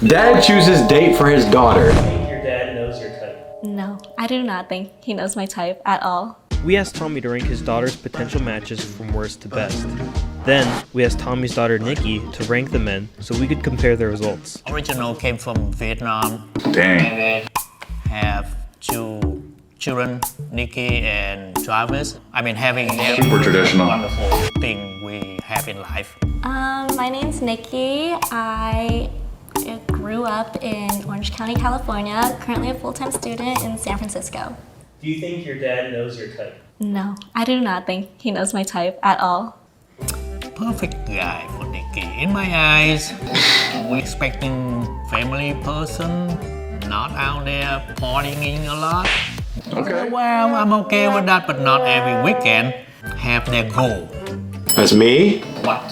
Dad chooses date for his daughter. I think your dad knows your type. No, I do not think he knows my type at all. We asked Tommy to rank his daughter's potential matches from worst to best. Then, we asked Tommy's daughter Nikki to rank the men so we could compare their results. Original came from Vietnam. Dang. Have two children, Nikki and Travis. I mean, having Super traditional. Wonderful thing we have in life. My name's Nikki. I grew up in Orange County, California. Currently a full-time student in San Francisco. Do you think your dad knows your type? No, I do not think he knows my type at all. Perfect guy for Nikki. In my eyes, we expecting family person, not out there partying a lot. Okay. Well, I'm okay with that, but not every weekend. Have their goal. That's me? What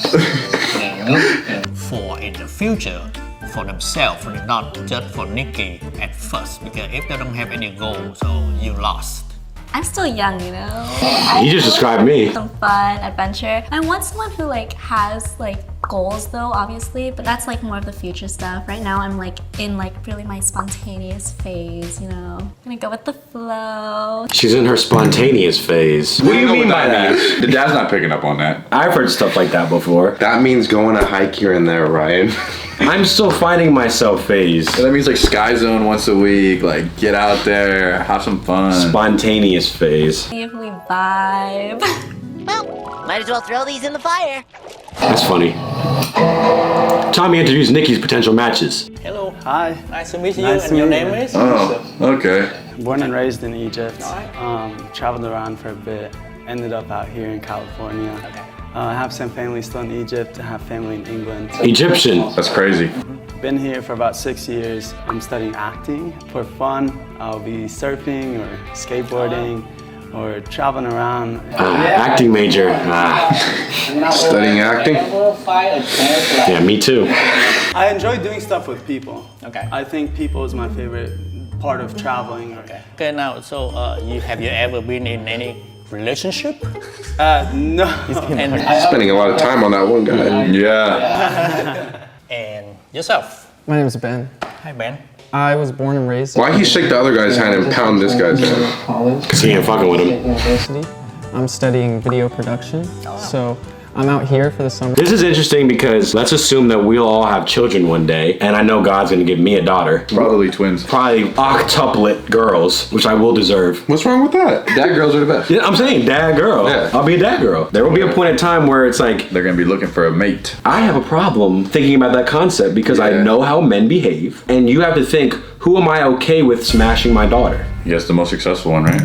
they looking for in the future for themselves, not just for Nikki at first. Because if they don't have any goal, so you lost. I'm still young, you know? You just described me. Some fun, adventure. I want someone who has goals though, obviously, but that's more of the future stuff. Right now I'm in really my spontaneous phase, you know? I'm gonna go with the flow. She's in her spontaneous phase. What do you mean by that? The dad's not picking up on that. I've heard stuff like that before. That means going a hike here and there, Ryan. I'm still finding myself phase. So that means Sky Zone once a week, get out there, have some fun. Spontaneous phase. See if we vibe. Well, might as well throw these in the fire. That's funny. Tommy introduced Nikki's potential matches. Hello. Hi. Nice to meet you. Nice and to your meet name you. is? Oh, okay. Born and raised in Egypt. Traveled around for a bit. Ended up out here in California. Okay. I have some family still in Egypt. I have family in England. Egyptian. That's crazy. Been here for about 6 years. I'm studying acting for fun. I'll be surfing or skateboarding or traveling around. Acting major. Studying acting? Yeah, me too. I enjoy doing stuff with people. Okay. I think people is my favorite part of traveling. Okay, now, so you ever been in any relationship? No. And, Spending a lot of time on that one guy. Yeah. and yourself? My name is Ben. Hi, Ben. I was born and raised Why he shake the other guy's hand and pound this guy's hand? Because he ain't fucking with him. University. I'm studying video production, so I'm out here for the summer. This is interesting because let's assume that we'll all have children one day, and I know God's gonna give me a daughter. Probably twins. Probably octuplet girls, which I will deserve. What's wrong with that? Dad girls are the best. Yeah, I'm saying dad girl. Yeah. I'll be a dad girl. There will be a point in time where it's They're gonna be looking for a mate. I have a problem thinking about that concept because I Yeah. know how men behave, and you have to think, who am I okay with smashing my daughter? Yes, the most successful one, right?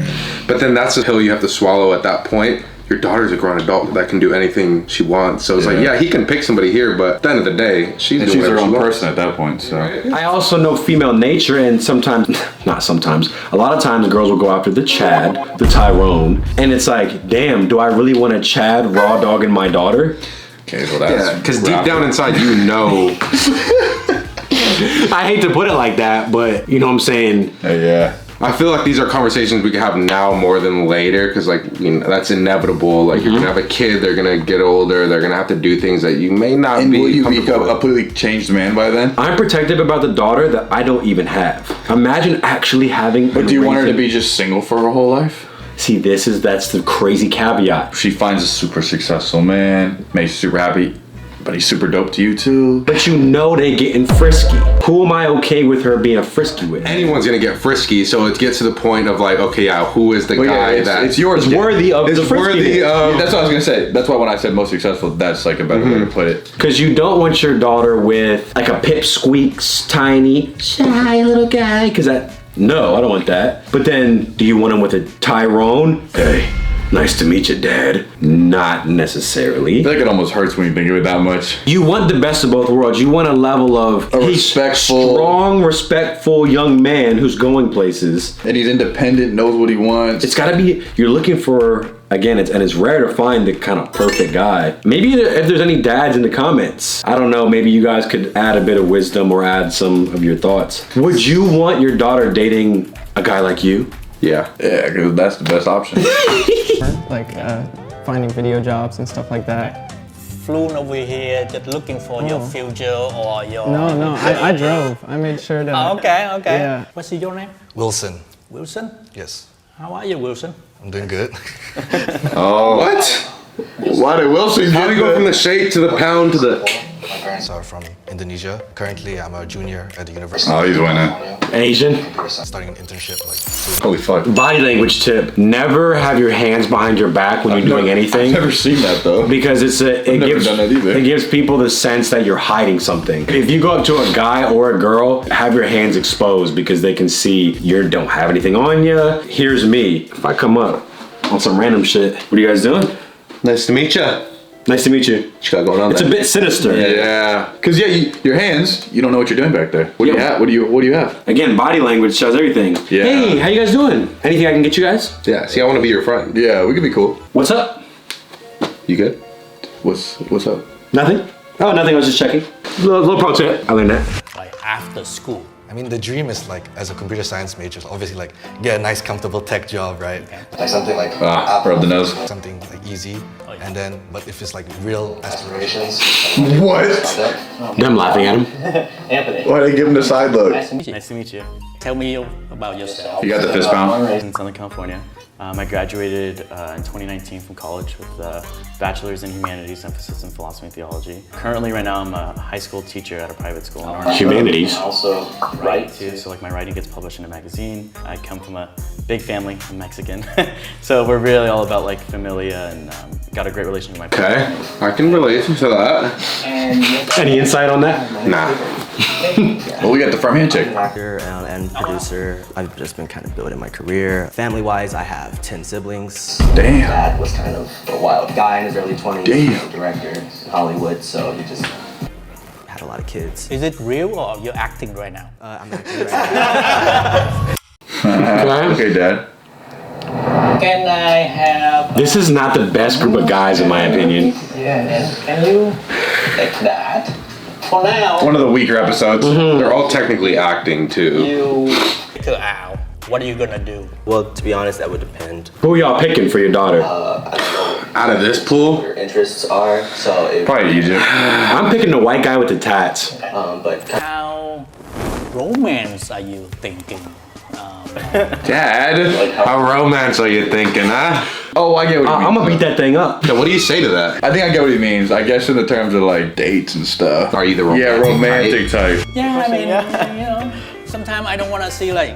But then that's a pill you have to swallow at that point. Your daughter's a grown adult that can do anything she wants. So it's Yeah. he can pick somebody here, but at the end of the day, she's And doing she's her whatever own she wants. person at that point, so. I also know female nature, and sometimes, not sometimes, a lot of times girls will go after the Chad, the Tyrone, and it's damn, do I really want a Chad raw dogging my daughter? Okay, well that's. Yeah, because deep down inside, you know. I hate to put it like that, but you know what I'm saying? Yeah. I feel like these are conversations we can have now more than later, because that's inevitable. You're gonna have a kid, they're gonna get older, they're gonna have to do things that you may not And be will you be comfortable a with. completely changed man by then? I'm protective about the daughter that I don't even have. Imagine actually having. But do you want her to be just single for her whole life? See, that's the crazy caveat. She finds a super successful man, makes you super happy, but he's super dope to you too. But you know they getting frisky. Who am I okay with her being frisky with? Anyone's gonna get frisky, so it gets to the point of okay, yeah, who is the guy that it's yours? It's worthy of is the worthy friskiness. of? That's what I was gonna say. That's why when I said most successful, that's a better way to put it. Because you don't want your daughter with a pipsqueaks, tiny, shy little guy. No, I don't want that. But then, do you want him with a Tyrone? Hey, nice to meet you, Dad. Not necessarily. I feel like it almost hurts when you think of it that much. You want the best of both worlds. You want a level of respectful, strong, respectful young man who's going places. And he's independent, knows what he wants. It's gotta be, you're looking for, again, it's rare to find the kind of perfect guy. Maybe if there's any dads in the comments, I don't know, maybe you guys could add a bit of wisdom or add some of your thoughts. Would you want your daughter dating a guy like you? Yeah. Yeah, because that's the best option. Finding video jobs and stuff like that. flown over here just looking for your future or your... No, I drove. I made sure to. Oh, okay. Yeah. What's your name? Wilson. Wilson? Yes. How are you, Wilson? I'm doing good. Oh. What? Why did Wilson How do you go from the shake to the pound to the... My parents are from Indonesia. Currently, I'm a junior at the university. Oh, he's winning. Asian. Starting an internship like soon. Holy fuck. Body language tip: never have your hands behind your back when you're doing anything. I've never seen that though. Because never done that either. it gives people the sense that you're hiding something. If you go up to a guy or a girl, have your hands exposed because they can see you don't have anything on you. Here's me. If I come up on some random shit, what are you guys doing? Nice to meet you. Nice to meet you. What you got going on It's there? a bit sinister. Yeah. Cause your hands, you don't know what you're doing back there. What do you have? What do you have? Again, body language shows everything. Yeah. Hey, how you guys doing? Anything I can get you guys? Yeah, see, I want to be your friend. Yeah, we could be cool. What's up? You good? What's up? Nothing? Oh, nothing. I was just checking. Little pro tip. I learned that. Like after school. I mean, the dream is like, as a computer science major, obviously like get a nice, comfortable tech job, right? Like something like Rub the nose. something like easy, and then, but if it's like real aspirations. What? I'm laughing at him. Anthony. Why did they give him the side look? Nice to meet you. Tell me about yourself. You got the fist pound? In Southern California. I graduated in 2019 from college with a bachelor's in humanities, emphasis in philosophy and theology. Currently, right now, I'm a high school teacher at a private school in Orange. Humanities. I also write too, so like my writing gets published in a magazine. I come from a big family, I'm Mexican, so we're really all about like familia and got a great relationship with my parents. Okay, I can relate to that. Any insight on that? Nah. Well, we got the firm handshake. And producer. I've just been kind of building my career. Family-wise, I have 10 siblings. Damn. Dad was kind of a wild guy in his early 20s. Damn. Director in Hollywood, so he just had a lot of kids. Is it real or you're acting right now? I'm acting right now. Okay, Dad. Can I have... This is not the best group of guys in my opinion. Yeah, can you take that? For now, One of the weaker episodes. They're all technically acting too. you take her out. What are you gonna do? Well, to be honest, that would depend. Who y'all picking for your daughter? Out of this pool? Your interests are, so if, Probably Egypt. I'm picking the white guy with the tats. but How romance are you thinking? Dad, how romance are you thinking, huh? Oh, I get what you mean. I'm gonna beat that thing up. So what do you say to that? I think I get what he means. I guess in the terms of like dates and stuff. Are you the romantic romantic type. Yeah, I mean, you know, sometimes I don't want to see like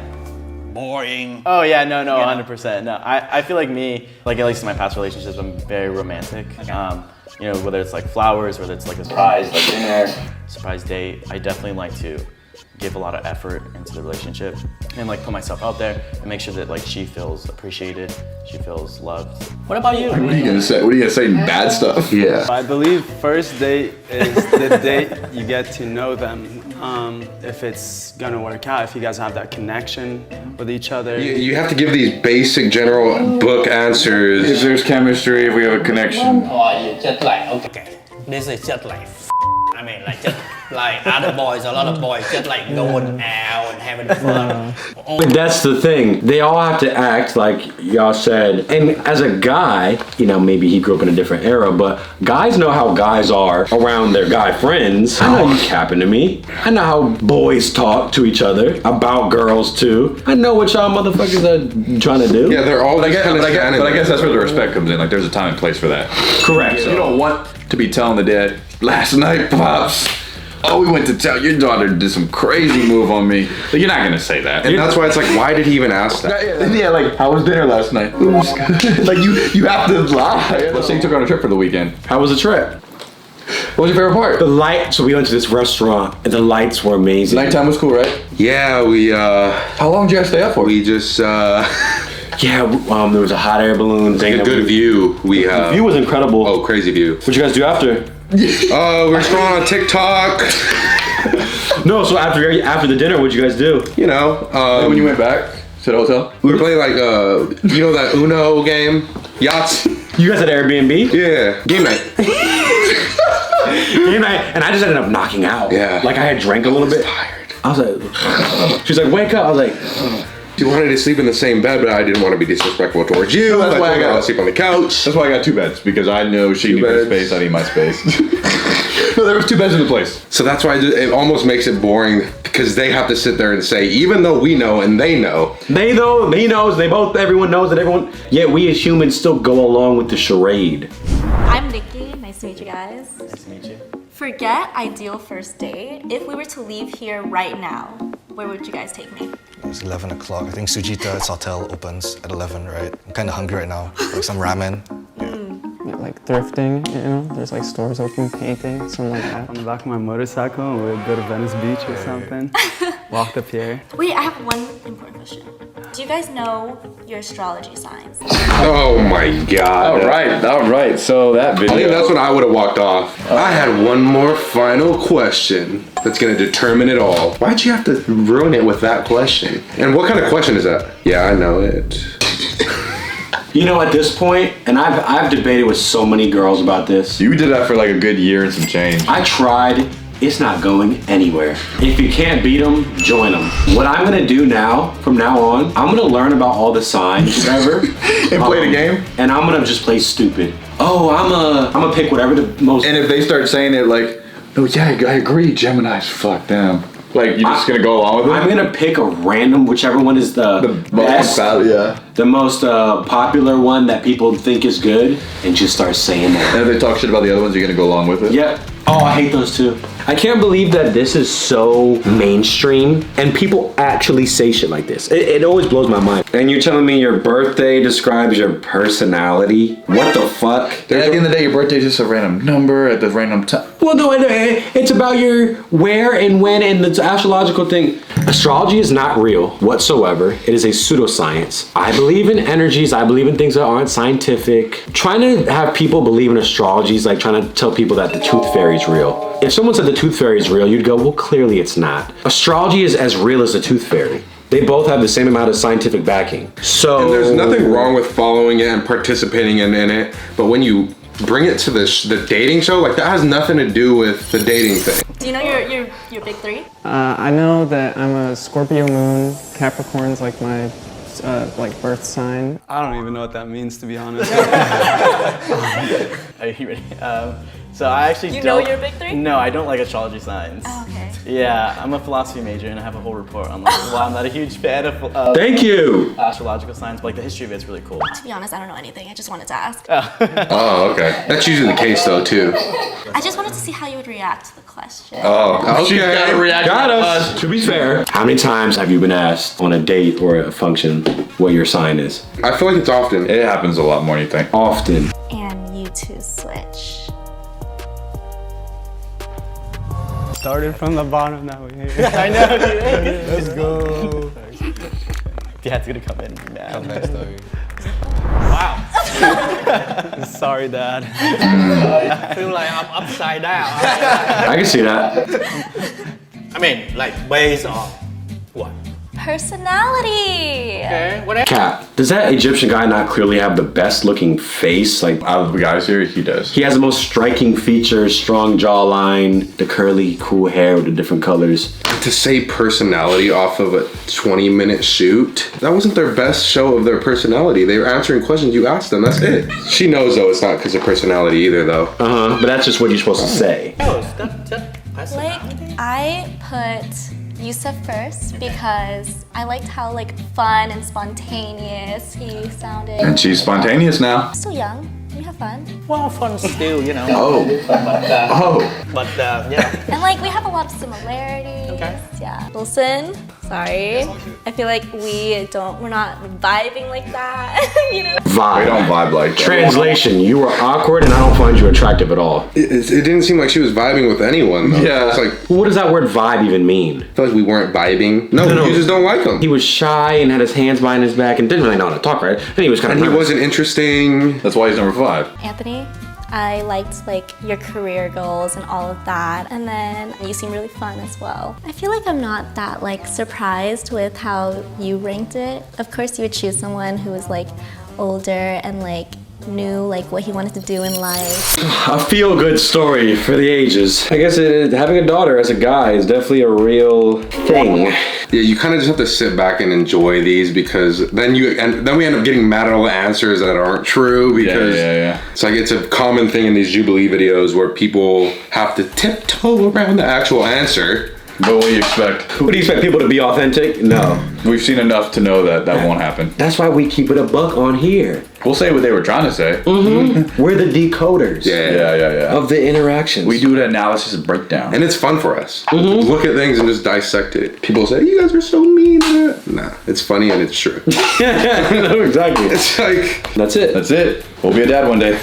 boring. Oh yeah, no, 100%. No, I feel like me, like at least in my past relationships, I'm very romantic. You know, whether it's like flowers, whether it's like a surprise, like dinner, surprise date, I definitely like to give a lot of effort into the relationship and like put myself out there and make sure that like she feels appreciated, she feels loved. What about you? What are you gonna say? What are you gonna say? Bad stuff? Yeah. I believe first date is the date you get to know them. If it's gonna work out, if you guys have that connection with each other. You have to give these basic general book answers. If there's chemistry, if we have a connection. Or you just like, okay, this is just like I mean, like just like other boys, a lot of boys just like going out and having fun. But that's the thing. They all have to act like y'all said. And as a guy, you know, maybe he grew up in a different era, but guys know how guys are around their guy friends. I know you capping to me. I know how boys talk to each other, about girls too. I know what y'all motherfuckers are trying to do. Yeah, they're all But I kind of guess that's where the respect comes in. Like there's a time and place for that. Correct. You don't want to be telling the dad, last night, Pops, oh, we went to town. Your daughter did some crazy move on me. Like, you're not gonna say that. And that's why it's like, why did he even ask that? Yeah, like, how was dinner last night? It was good. Like, you have to lie. Let's say you took her on a trip for the weekend. How was the trip? What was your favorite part? The light. So we went to this restaurant and the lights were amazing. Nighttime was cool, right? Yeah, we How long did you guys stay up for? we just Yeah, there was a hot air balloon thing. a good view. We The view was incredible. Oh, crazy view. What'd you guys do after? We're scrolling on TikTok. No, so after the dinner, what'd you guys do? You know, when you went back to the hotel? we were playing like you know that Uno game, yachts. You guys had Airbnb? Yeah, game night. Game night, and I just ended up knocking out. Yeah. Like I had drank a little bit. Tired. I was like, she's like, wake up. I was like, You wanted to sleep in the same bed, but I didn't want to be disrespectful towards you. That's why I got to sleep on the couch. That's why I got 2 beds, because I know she needs her space, I need my space. No, there was 2 beds in the place. So that's why it almost makes it boring, because they have to sit there and say, even though we know and they know. He knows, everyone knows that everyone, yet we as humans still go along with the charade. I'm Nikki. Nice to meet you guys. Nice to meet you. Forget ideal first date. If we were to leave here right now, where would you guys take me? It's 11 o'clock. I think Sujita's hotel opens at 11, right? I'm kind of hungry right now. Like some ramen. Yeah, like thrifting, you know? There's like stores open, painting, something like that. On the back of my motorcycle, we'd go to Venice Beach or something. Walk the pier. Wait, I have one important question. Do you guys know your astrology signs? Oh my God. All right. So that video. I think that's when I would have walked off. I had one more final question that's gonna determine it all. Why'd you have to ruin it with that question? And what kind of question is that? Yeah, I know it. You know, at this point, and I've debated with so many girls about this. You did that for like a good year and some change. I tried. It's not going anywhere. If you can't beat them, join them. What I'm gonna do now, from now on, I'm gonna learn about all the signs, whatever. And play the game? And I'm gonna just play stupid. Oh, I'm gonna pick whatever the most. And if they start saying it like, no, yeah, I agree, Gemini's, fuck them. Like, you're just gonna go along with it? I'm gonna pick a random, whichever one is the best, the most popular one that people think is good, and just start saying that. And if they talk shit about the other ones, you're gonna go along with it? Yeah. Oh, I hate those too. I can't believe that this is so mainstream and people actually say shit like this. It always blows my mind. And you're telling me your birthday describes your personality? What the fuck? At the end of the day, your birthday is just a random number at the random time. Well, no, it's about your where and when and the astrological thing. Astrology is not real whatsoever. It is a pseudoscience. I believe in energies. I believe in things that aren't scientific. Trying to have people believe in astrology is like trying to tell people that the tooth fairy is real. If someone said the tooth fairy is real, you'd go, well, clearly it's not. Astrology is as real as the tooth fairy. They both have the same amount of scientific backing. So, and there's nothing wrong with following it and participating in it, but when you bring it to the dating show, like that has nothing to do with the dating thing. Do you know your big three? I know that I'm a Scorpio moon, Capricorn's like my like birth sign. I don't even know what that means, to be honest. Are you ready? So I actually You know your big three? No, I don't like astrology signs. Oh, okay. Yeah, I'm a philosophy major and I have a whole report on like why I'm not a huge fan of Thank you! Astrological signs, but like the history of it's really cool. To be honest, I don't know anything. I just wanted to ask. Oh, okay. That's usually the case though, too. I just wanted to see how you would react to the question. Oh, okay. Got us. To be fair, how many times have you been asked on a date or a function what your sign is? I feel like it's often. It happens a lot more than you think. Often. And you two switch. Started from the bottom, now we're here. I know, dude. Let's go. Dad's gonna come in now. Come next, though. Wow. Sorry, Dad. I feel like I'm upside down. I can see that. I mean, like based on what? Personality. Okay, whatever. Cap, does that Egyptian guy not clearly have the best looking face? Like, Out of the guys here, he does. he has the most striking features, strong jawline, the curly, cool hair with the different colors. To say personality off of a 20-minute shoot, that wasn't their best show of their personality. They were answering questions you asked them, that's it. She knows though it's not because of personality either though. Uh-huh, but that's just what you're supposed to say. Oh, that's Like, I put Yusuf first because I liked how like fun and spontaneous he sounded. And she's spontaneous now. Still young. We have fun. well, fun still, you know. Oh. But yeah. And like we have a lot of similarities. Okay. Yeah. Wilson, sorry. I feel like we're not vibing like that. You know? Vibe. We don't vibe like that. Translation, you were awkward and I don't find you attractive at all. It didn't seem like she was vibing with anyone though. Yeah. It's like, What does that word vibe even mean? I feel like we weren't vibing. No, No. you just don't like him. He was shy and had his hands behind his back and didn't really know how to talk, right? And he was kind of And he wasn't interesting. That's why he's number 5. Anthony, I liked like your career goals and all of that. And then you seem really fun as well. I feel like I'm not that like surprised with how you ranked it. Of course you would choose someone who was like older and like knew like what he wanted to do in life. A feel-good story for the ages. I guess having a daughter as a guy is definitely a real thing. Yeah, you kind of just have to sit back and enjoy these because then we end up getting mad at all the answers that aren't true because it's like it's a common thing in these Jubilee videos where people have to tiptoe around the actual answer. But what do you expect? What do you expect, people to be authentic? No. We've seen enough to know that won't happen. That's why we keep it a buck on here. We'll say what they were trying to say. Mm-hmm. We're the decoders. Yeah. Of the interactions. We do the analysis and breakdown. And it's fun for us. Mm-hmm. Look at things and just dissect it. People say, you guys are so mean. Nah, it's funny and it's true. No, exactly. It's like... That's it. That's it. We'll be a dad one day.